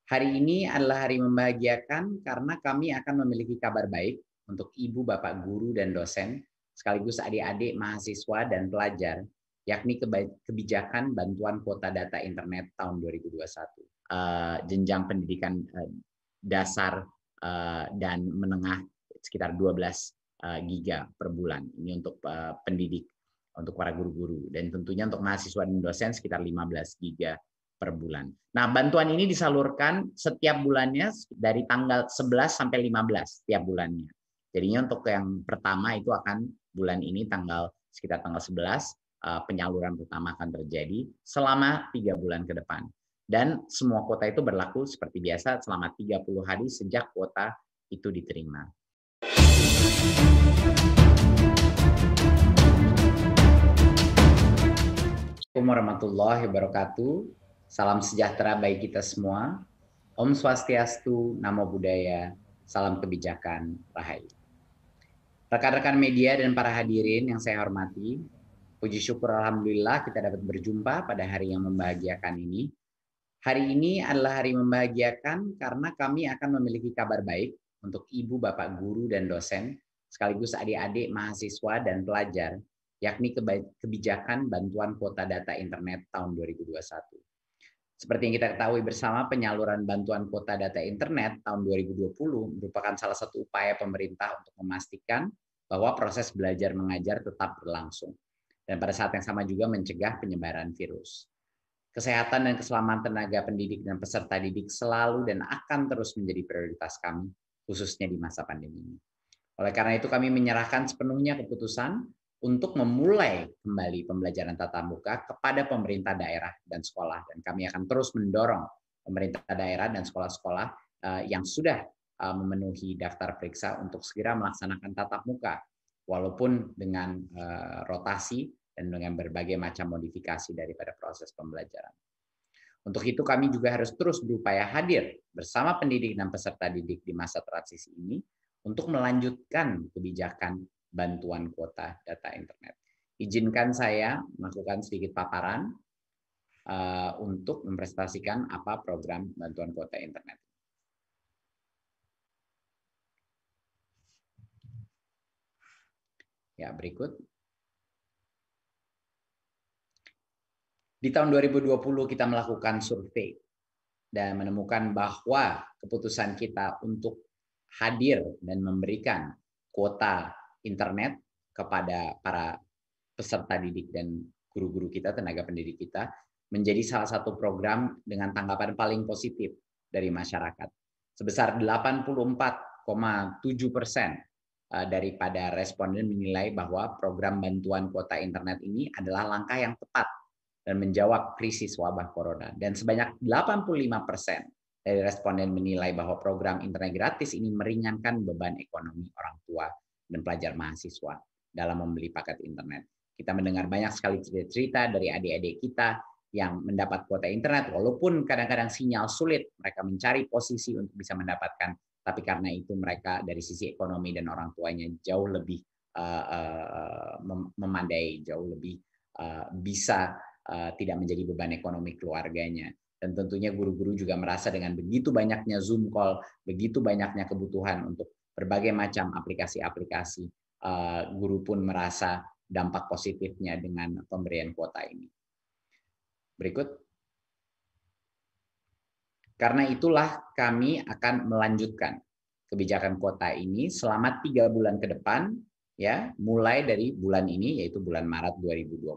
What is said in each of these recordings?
Hari ini adalah hari membahagiakan karena kami akan memiliki kabar baik untuk ibu, bapak guru, dan dosen, sekaligus adik-adik mahasiswa dan pelajar, yakni kebijakan bantuan kuota data internet tahun 2021. Jenjang pendidikan dasar dan menengah sekitar 12 giga per bulan. Ini untuk pendidik, untuk para guru-guru. Dan tentunya untuk mahasiswa dan dosen sekitar 15 giga per bulan. Nah, bantuan ini disalurkan setiap bulannya dari tanggal 11 sampai 15 setiap bulannya. Jadinya untuk yang pertama itu akan bulan ini sekitar tanggal 11 penyaluran pertama akan terjadi selama 3 bulan ke depan. Dan semua kuota itu berlaku seperti biasa selama 30 hari sejak kuota itu diterima. Assalamualaikum warahmatullahi wabarakatuh. Salam sejahtera bagi kita semua. Om Swastiastu, Namo Buddhaya, salam kebijakan, Rahayu. Rekan-rekan media dan para hadirin yang saya hormati, puji syukur Alhamdulillah kita dapat berjumpa pada hari yang membahagiakan ini. Hari ini adalah hari membahagiakan karena kami akan memiliki kabar baik untuk ibu, bapak guru, dan dosen, sekaligus adik-adik mahasiswa dan pelajar, yakni kebijakan bantuan kuota data internet tahun 2021. Seperti yang kita ketahui bersama, penyaluran bantuan kuota data internet tahun 2020 merupakan salah satu upaya pemerintah untuk memastikan bahwa proses belajar mengajar tetap berlangsung. Dan pada saat yang sama juga mencegah penyebaran virus. Kesehatan dan keselamatan tenaga pendidik dan peserta didik selalu dan akan terus menjadi prioritas kami, khususnya di masa pandemi ini. Oleh karena itu kami menyerahkan sepenuhnya keputusan untuk memulai kembali pembelajaran tatap muka kepada pemerintah daerah dan sekolah. Dan kami akan terus mendorong pemerintah daerah dan sekolah-sekolah yang sudah memenuhi daftar periksa untuk segera melaksanakan tatap muka, walaupun dengan rotasi dan dengan berbagai macam modifikasi daripada proses pembelajaran. Untuk itu kami juga harus terus berupaya hadir bersama pendidik dan peserta didik di masa transisi ini untuk melanjutkan kebijakan bantuan kuota data internet. Izinkan saya melakukan sedikit paparan untuk mempresentasikan apa program bantuan kuota internet. Ya, berikut. Di tahun 2020 kita melakukan survei dan menemukan bahwa keputusan kita untuk hadir dan memberikan kuota internet kepada para peserta didik dan guru-guru kita, tenaga pendidik kita, menjadi salah satu program dengan tanggapan paling positif dari masyarakat. Sebesar 84,7% daripada responden menilai bahwa program bantuan kuota internet ini adalah langkah yang tepat dan menjawab krisis wabah corona. Dan sebanyak 85% dari responden menilai bahwa program internet gratis ini meringankan beban ekonomi orang tua dan pelajar mahasiswa dalam membeli paket internet. Kita mendengar banyak sekali cerita dari adik-adik kita yang mendapat kuota internet, walaupun kadang-kadang sinyal sulit, mereka mencari posisi untuk bisa mendapatkan, tapi karena itu mereka dari sisi ekonomi dan orang tuanya jauh lebih memandai, jauh lebih bisa tidak menjadi beban ekonomi keluarganya. Dan tentunya guru-guru juga merasa dengan begitu banyaknya Zoom call, begitu banyaknya kebutuhan untuk berbagai macam aplikasi-aplikasi, guru pun merasa dampak positifnya dengan pemberian kuota ini. Berikut. Karena itulah kami akan melanjutkan kebijakan kuota ini selama 3 bulan ke depan, ya, mulai dari bulan ini, yaitu bulan Maret 2021.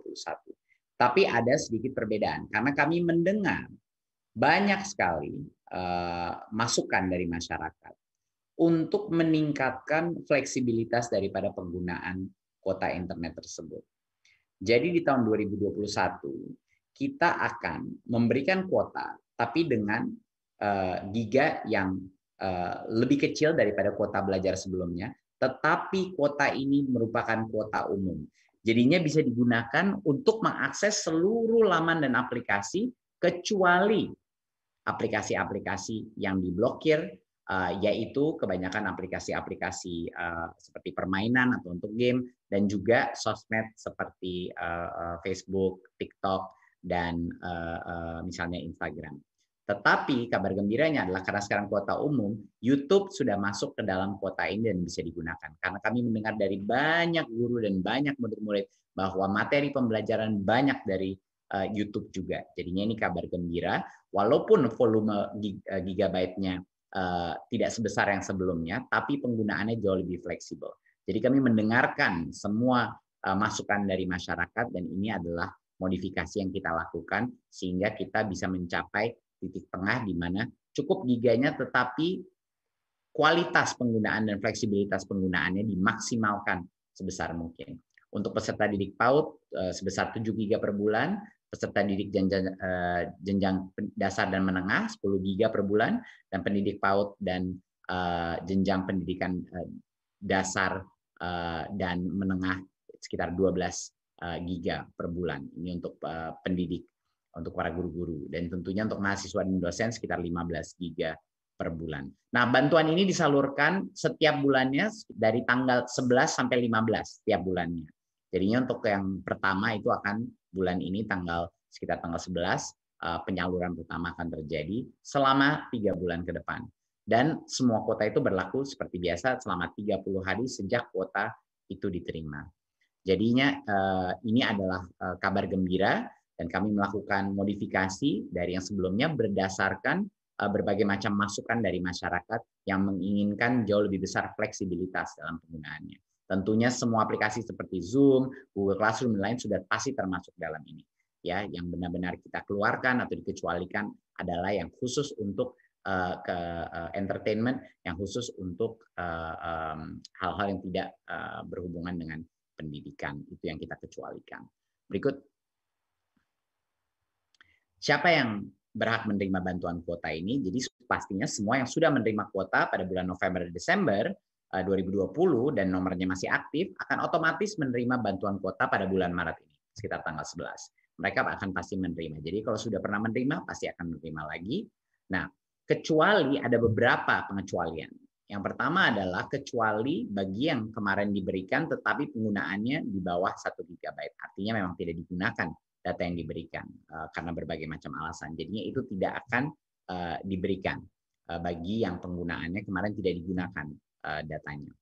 Tapi ada sedikit perbedaan, karena kami mendengar banyak sekali masukan dari masyarakat untuk meningkatkan fleksibilitas daripada penggunaan kuota internet tersebut. Jadi di tahun 2021 kita akan memberikan kuota, tapi dengan giga yang lebih kecil daripada kuota belajar sebelumnya, tetapi kuota ini merupakan kuota umum. Jadinya bisa digunakan untuk mengakses seluruh laman dan aplikasi kecuali aplikasi-aplikasi yang diblokir, yaitu kebanyakan aplikasi-aplikasi seperti permainan atau untuk game, dan juga sosmed seperti Facebook, TikTok, dan misalnya Instagram. Tetapi kabar gembiranya adalah karena sekarang kuota umum, YouTube sudah masuk ke dalam kuota ini dan bisa digunakan. Karena kami mendengar dari banyak guru dan banyak murid-murid bahwa materi pembelajaran banyak dari YouTube juga. Jadinya ini kabar gembira, walaupun volume gigabyte-nya tidak sebesar yang sebelumnya, tapi penggunaannya jauh lebih fleksibel. Jadi kami mendengarkan semua masukan dari masyarakat dan ini adalah modifikasi yang kita lakukan sehingga kita bisa mencapai titik tengah di mana cukup giganya tetapi kualitas penggunaan dan fleksibilitas penggunaannya dimaksimalkan sebesar mungkin. Untuk peserta didik PAUD sebesar 7 giga per bulan, peserta didik jenjang dasar dan menengah 10 giga per bulan, dan pendidik PAUD dan jenjang pendidikan dasar dan menengah sekitar 12 giga per bulan. Ini untuk pendidik, untuk para guru-guru, dan tentunya untuk mahasiswa dan dosen sekitar 15 giga per bulan. Nah, bantuan ini disalurkan setiap bulannya dari tanggal 11 sampai 15 setiap bulannya. Jadinya untuk yang pertama itu akan bulan ini sekitar tanggal 11 penyaluran pertama akan terjadi selama 3 bulan ke depan. Dan semua kuota itu berlaku seperti biasa selama 30 hari sejak kuota itu diterima. Jadinya ini adalah kabar gembira dan kami melakukan modifikasi dari yang sebelumnya berdasarkan berbagai macam masukan dari masyarakat yang menginginkan jauh lebih besar fleksibilitas dalam penggunaannya. Tentunya semua aplikasi seperti Zoom, Google Classroom, dan lain sudah pasti termasuk dalam ini. Ya, yang benar-benar kita keluarkan atau dikecualikan adalah yang khusus untuk entertainment, yang khusus untuk hal-hal yang tidak berhubungan dengan pendidikan. Itu yang kita kecualikan. Berikut. Siapa yang berhak menerima bantuan kuota ini? Jadi pastinya semua yang sudah menerima kuota pada bulan November dan Desember 2020 dan nomornya masih aktif akan otomatis menerima bantuan kuota pada bulan Maret ini, sekitar tanggal 11. Mereka akan pasti menerima. Jadi kalau sudah pernah menerima, pasti akan menerima lagi. Nah, kecuali ada beberapa pengecualian. Yang pertama adalah kecuali bagi yang kemarin diberikan tetapi penggunaannya di bawah 1 GB. Artinya memang tidak digunakan data yang diberikan karena berbagai macam alasan. Jadinya itu tidak akan diberikan bagi yang penggunaannya kemarin tidak digunakan datanya.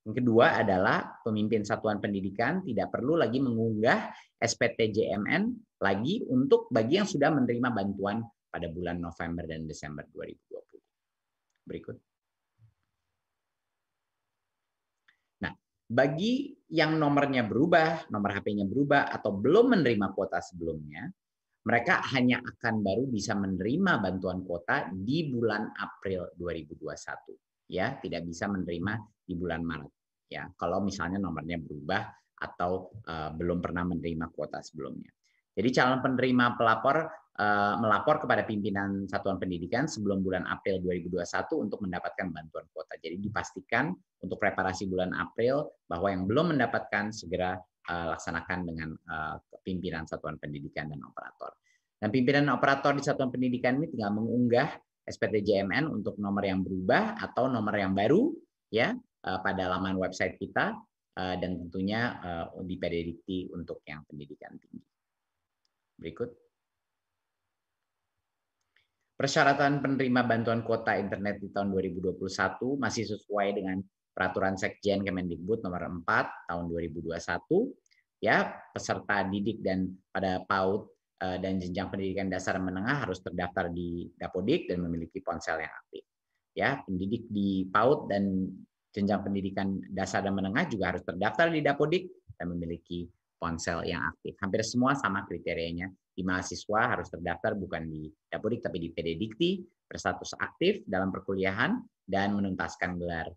Yang kedua adalah pemimpin satuan pendidikan tidak perlu lagi mengunggah SPTJMN lagi untuk bagi yang sudah menerima bantuan pada bulan November dan Desember 2020. Berikut. Nah, bagi yang nomornya berubah, nomor HP-nya berubah, atau belum menerima kuota sebelumnya, mereka hanya akan baru bisa menerima bantuan kuota di bulan April 2021. Ya, tidak bisa menerima di bulan Maret. Ya, kalau misalnya nomornya berubah atau belum pernah menerima kuota sebelumnya. Jadi calon penerima pelapor melapor kepada pimpinan satuan pendidikan sebelum bulan April 2021 untuk mendapatkan bantuan kuota. Jadi dipastikan untuk preparasi bulan April bahwa yang belum mendapatkan segera laksanakan dengan pimpinan satuan pendidikan dan operator. Dan pimpinan operator di satuan pendidikan ini tinggal mengunggah SPTJMN untuk nomor yang berubah atau nomor yang baru ya pada laman website kita dan tentunya di PDDikti untuk yang pendidikan tinggi. Berikut. Persyaratan penerima bantuan kuota internet di tahun 2021 masih sesuai dengan Peraturan Sekjen Kemendikbud nomor 4 tahun 2021. Ya, peserta didik dan pada PAUD dan jenjang pendidikan dasar menengah harus terdaftar di Dapodik dan memiliki ponsel yang aktif. Ya, pendidik di PAUD dan jenjang pendidikan dasar dan menengah juga harus terdaftar di Dapodik dan memiliki ponsel yang aktif. Hampir semua sama kriterianya. Di mahasiswa harus terdaftar bukan di Dapodik tapi di PDDikti, berstatus aktif dalam perkuliahan dan menuntaskan gelar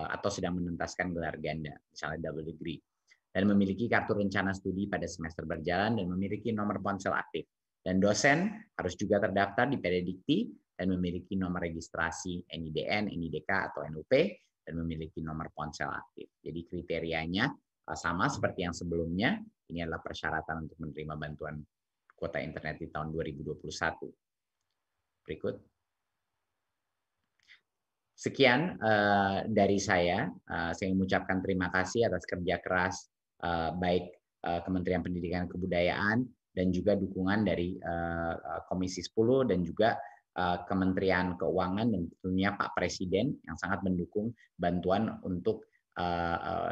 atau sedang menuntaskan gelar ganda, misalnya double degree, dan memiliki kartu rencana studi pada semester berjalan dan memiliki nomor ponsel aktif. Dan dosen harus juga terdaftar di PDDikti dan memiliki nomor registrasi NIDN, NIDK atau NUP dan memiliki nomor ponsel aktif. Jadi kriterianya sama seperti yang sebelumnya. Ini adalah persyaratan untuk menerima bantuan kuota internet di tahun 2021. Berikut. Sekian dari saya. Saya mengucapkan terima kasih atas kerja keras baik Kementerian Pendidikan dan Kebudayaan dan juga dukungan dari Komisi 10 dan juga Kementerian Keuangan dan tentunya Pak Presiden yang sangat mendukung bantuan untuk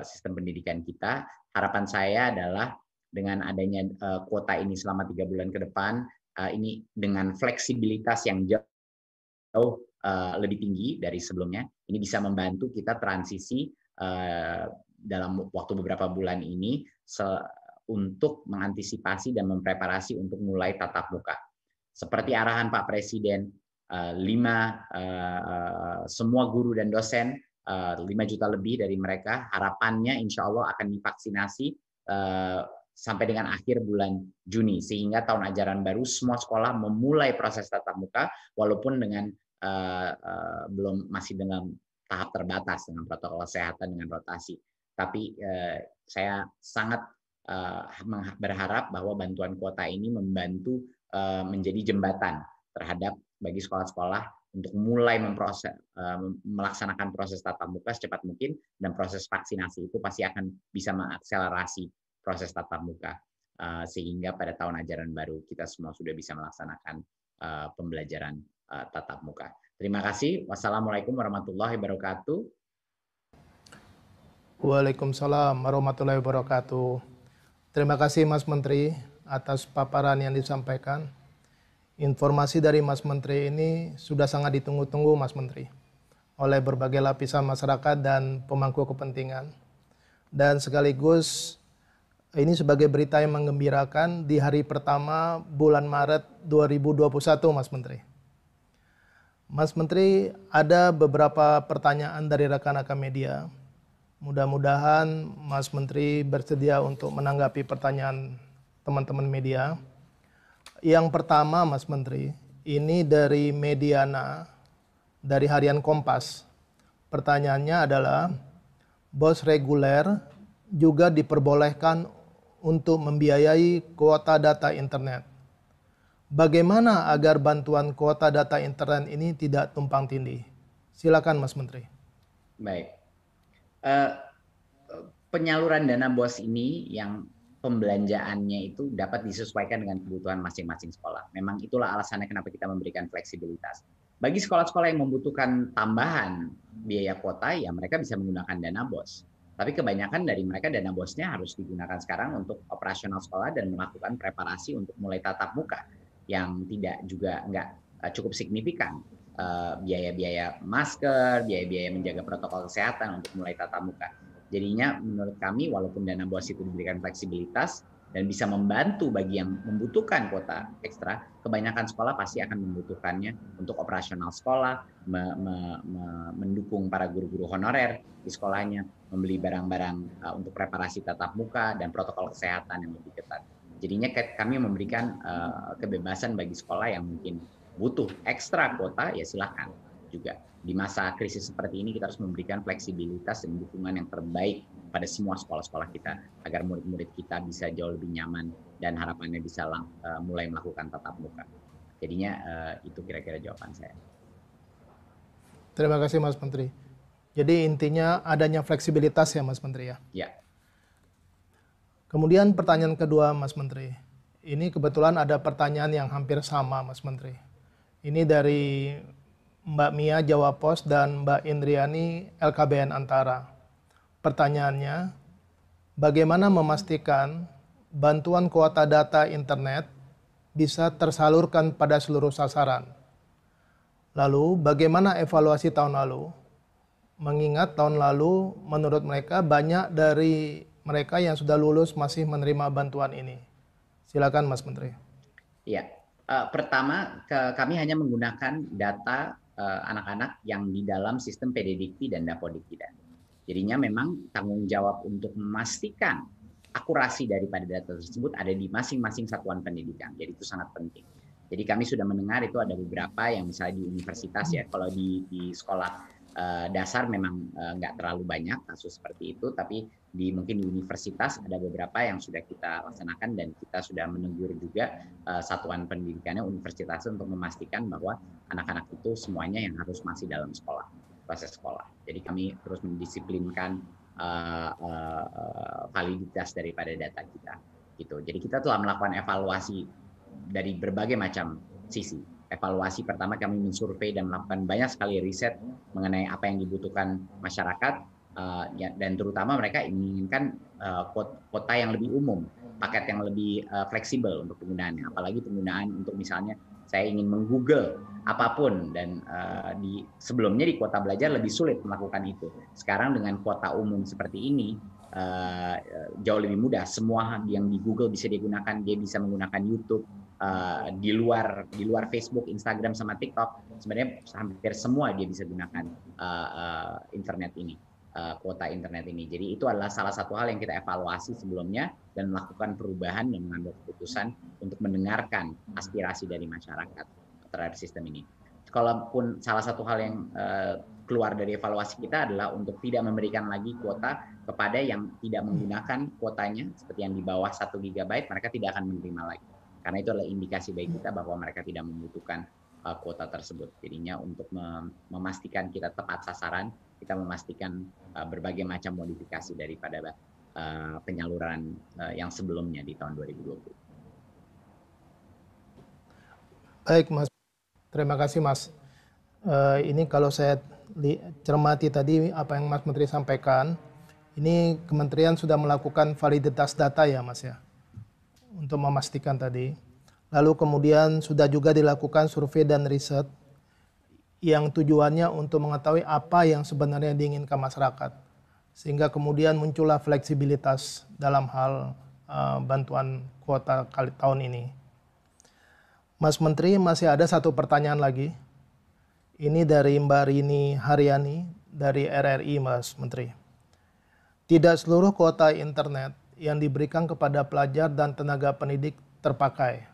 sistem pendidikan kita. Harapan saya adalah dengan adanya kuota ini selama 3 bulan ke depan, ini dengan fleksibilitas yang jauh lebih tinggi dari sebelumnya, ini bisa membantu kita transisi dalam waktu beberapa bulan ini untuk mengantisipasi dan mempreparasi untuk mulai tatap muka. Seperti arahan Pak Presiden, semua guru dan dosen, 5 juta lebih dari mereka, harapannya insya Allah akan divaksinasi sampai dengan akhir bulan Juni, sehingga tahun ajaran baru semua sekolah memulai proses tatap muka, walaupun dengan masih dengan tahap terbatas dengan protokol kesehatan dengan rotasi. Tapi saya sangat berharap bahwa bantuan kuota ini membantu menjadi jembatan terhadap bagi sekolah-sekolah untuk mulai melaksanakan proses tatap muka secepat mungkin, dan proses vaksinasi itu pasti akan bisa mengakselerasi proses tatap muka sehingga pada tahun ajaran baru kita semua sudah bisa melaksanakan pembelajaran tatap muka. Terima kasih. Wassalamualaikum warahmatullahi wabarakatuh. Waalaikumsalam warahmatullahi wabarakatuh. Terima kasih Mas Menteri atas paparan yang disampaikan. Informasi dari Mas Menteri ini sudah sangat ditunggu-tunggu Mas Menteri oleh berbagai lapisan masyarakat dan pemangku kepentingan. Dan sekaligus ini sebagai berita yang menggembirakan di hari pertama bulan Maret 2021 Mas Menteri. Mas Menteri, ada beberapa pertanyaan dari rekan-rekan media. Mudah-mudahan Mas Menteri bersedia untuk menanggapi pertanyaan teman-teman media. Yang pertama Mas Menteri, ini dari Mediana, dari Harian Kompas. Pertanyaannya adalah, bos reguler juga diperbolehkan untuk membiayai kuota data internet. Bagaimana agar bantuan kuota data internet ini tidak tumpang tindih? Silakan Mas Menteri. Baik. Penyaluran dana BOS ini yang pembelanjaannya itu dapat disesuaikan dengan kebutuhan masing-masing sekolah. Memang itulah alasannya kenapa kita memberikan fleksibilitas. Bagi sekolah-sekolah yang membutuhkan tambahan biaya kuota, ya mereka bisa menggunakan dana BOS. Tapi kebanyakan dari mereka dana BOS-nya harus digunakan sekarang untuk operasional sekolah dan melakukan preparasi untuk mulai tatap muka yang tidak juga nggak cukup signifikan. Biaya-biaya masker, biaya-biaya menjaga protokol kesehatan untuk mulai tatap muka. Jadinya menurut kami walaupun dana BOS itu diberikan fleksibilitas dan bisa membantu bagi yang membutuhkan kuota ekstra, kebanyakan sekolah pasti akan membutuhkannya untuk operasional sekolah, mendukung para guru-guru honorer di sekolahnya, membeli barang-barang untuk preparasi tatap muka dan protokol kesehatan yang lebih ketat. Jadinya kami memberikan kebebasan bagi sekolah yang mungkin butuh ekstra kuota, ya silakan juga. Di masa krisis seperti ini kita harus memberikan fleksibilitas dan dukungan yang terbaik pada semua sekolah-sekolah kita agar murid-murid kita bisa jauh lebih nyaman dan harapannya bisa mulai melakukan tatap muka. Jadinya itu kira-kira jawaban saya. Terima kasih Mas Menteri. Jadi intinya adanya fleksibilitas ya Mas Menteri ya? Ya. Kemudian pertanyaan kedua Mas Menteri. Ini kebetulan ada pertanyaan yang hampir sama Mas Menteri. Ini dari Mbak Mia Jawa Pos dan Mbak Indriani LKBN Antara. Pertanyaannya, bagaimana memastikan bantuan kuota data internet bisa tersalurkan pada seluruh sasaran? Lalu, bagaimana evaluasi tahun lalu? Mengingat tahun lalu menurut mereka banyak dari mereka yang sudah lulus masih menerima bantuan ini. Silakan Mas Menteri. Ya, pertama kami hanya menggunakan data anak-anak yang di dalam sistem PDDikti dan Dapodikti. Jadinya memang tanggung jawab untuk memastikan akurasi daripada data tersebut ada di masing-masing satuan pendidikan. Jadi itu sangat penting. Jadi kami sudah mendengar itu ada beberapa yang misalnya di universitas ya, kalau di sekolah dasar memang nggak terlalu banyak kasus seperti itu, tapi mungkin di universitas ada beberapa yang sudah kita laksanakan dan kita sudah menegur juga satuan pendidikannya universitasnya untuk memastikan bahwa anak-anak itu semuanya yang harus masih dalam sekolah, proses sekolah. Jadi kami terus mendisiplinkan validitas daripada data kita. gitu. Jadi kita telah melakukan evaluasi dari berbagai macam sisi. Evaluasi pertama kami mensurvei dan melakukan banyak sekali riset mengenai apa yang dibutuhkan masyarakat, dan terutama mereka inginkan kuota yang lebih umum, paket yang lebih fleksibel untuk penggunaannya. Apalagi penggunaan untuk misalnya saya ingin menggoogle apapun, dan sebelumnya di kuota belajar lebih sulit melakukan itu. Sekarang dengan kuota umum seperti ini jauh lebih mudah. Semua yang di Google bisa digunakan. Dia bisa menggunakan YouTube, di luar Facebook, Instagram sama TikTok. Sebenarnya hampir semua dia bisa gunakan internet ini, kuota internet ini. Jadi itu adalah salah satu hal yang kita evaluasi sebelumnya dan melakukan perubahan dan mengambil keputusan untuk mendengarkan aspirasi dari masyarakat terhadap sistem ini. Kalaupun salah satu hal yang keluar dari evaluasi kita adalah untuk tidak memberikan lagi kuota kepada yang tidak menggunakan kuotanya, seperti yang di bawah 1 GB, mereka tidak akan menerima lagi. Karena itu adalah indikasi bagi kita bahwa mereka tidak membutuhkan kuota tersebut. Jadinya untuk memastikan kita tepat sasaran, kita memastikan berbagai macam modifikasi daripada penyaluran yang sebelumnya di tahun 2020. Baik Mas, terima kasih Mas. Ini kalau saya cermati tadi apa yang Mas Menteri sampaikan, ini kementerian sudah melakukan validitas data ya Mas ya, untuk memastikan tadi. Lalu kemudian sudah juga dilakukan survei dan riset yang tujuannya untuk mengetahui apa yang sebenarnya diinginkan masyarakat. Sehingga kemudian muncullah fleksibilitas dalam hal bantuan kuota kali tahun ini. Mas Menteri, masih ada satu pertanyaan lagi. Ini dari Mbak Rini Haryani dari RRI, Mas Menteri. Tidak seluruh kuota internet yang diberikan kepada pelajar dan tenaga pendidik terpakai.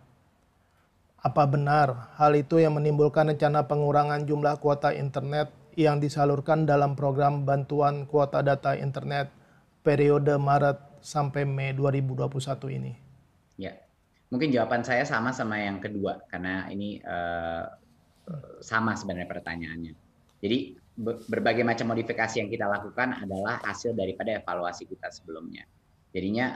Apa benar hal itu yang menimbulkan rencana pengurangan jumlah kuota internet yang disalurkan dalam program bantuan kuota data internet periode Maret sampai Mei 2021 ini? Ya, mungkin jawaban saya sama yang kedua, karena ini sama sebenarnya pertanyaannya. Jadi berbagai macam modifikasi yang kita lakukan adalah hasil daripada evaluasi kita sebelumnya. Jadinya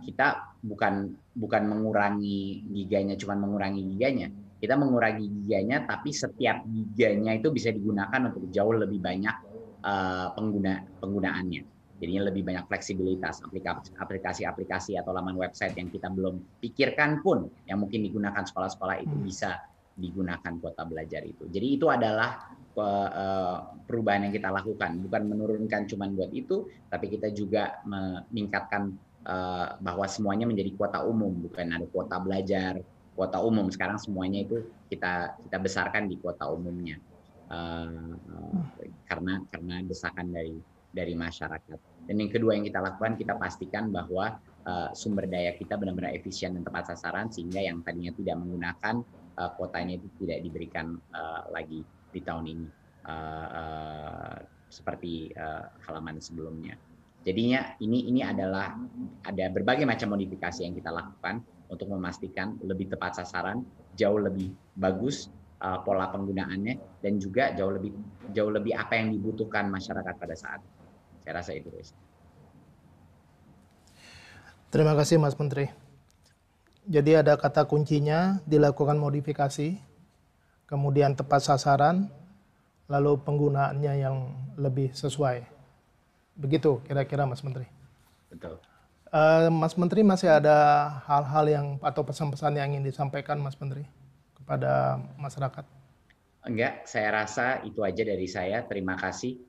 kita bukan mengurangi giganya, cuma mengurangi giganya. Kita mengurangi giganya, tapi setiap giganya itu bisa digunakan untuk jauh lebih banyak penggunaannya. Jadinya lebih banyak fleksibilitas, aplikasi-aplikasi atau laman website yang kita belum pikirkan pun, yang mungkin digunakan sekolah-sekolah itu bisa digunakan kuota belajar itu. Jadi itu adalah perubahan yang kita lakukan, bukan menurunkan cuma buat itu, tapi kita juga meningkatkan bahwa semuanya menjadi kuota umum, bukan ada kuota belajar, kuota umum. Sekarang semuanya itu kita besarkan di kuota umumnya, karena desakan dari masyarakat. Dan yang kedua yang kita lakukan, kita pastikan bahwa sumber daya kita benar-benar efisien dan tepat sasaran, sehingga yang tadinya tidak menggunakan kuotanya itu tidak diberikan lagi di tahun ini, seperti halaman sebelumnya. Jadinya ini adalah ada berbagai macam modifikasi yang kita lakukan untuk memastikan lebih tepat sasaran, jauh lebih bagus pola penggunaannya, dan juga jauh lebih apa yang dibutuhkan masyarakat pada saat. Saya rasa itu, guys. Terima kasih Mas Menteri. Jadi ada kata kuncinya dilakukan modifikasi, kemudian tepat sasaran, lalu penggunaannya yang lebih sesuai. Begitu kira-kira Mas Menteri. Betul. Mas Menteri, masih ada hal-hal yang atau pesan-pesan yang ingin disampaikan Mas Menteri kepada masyarakat? Enggak, saya rasa itu aja dari saya. Terima kasih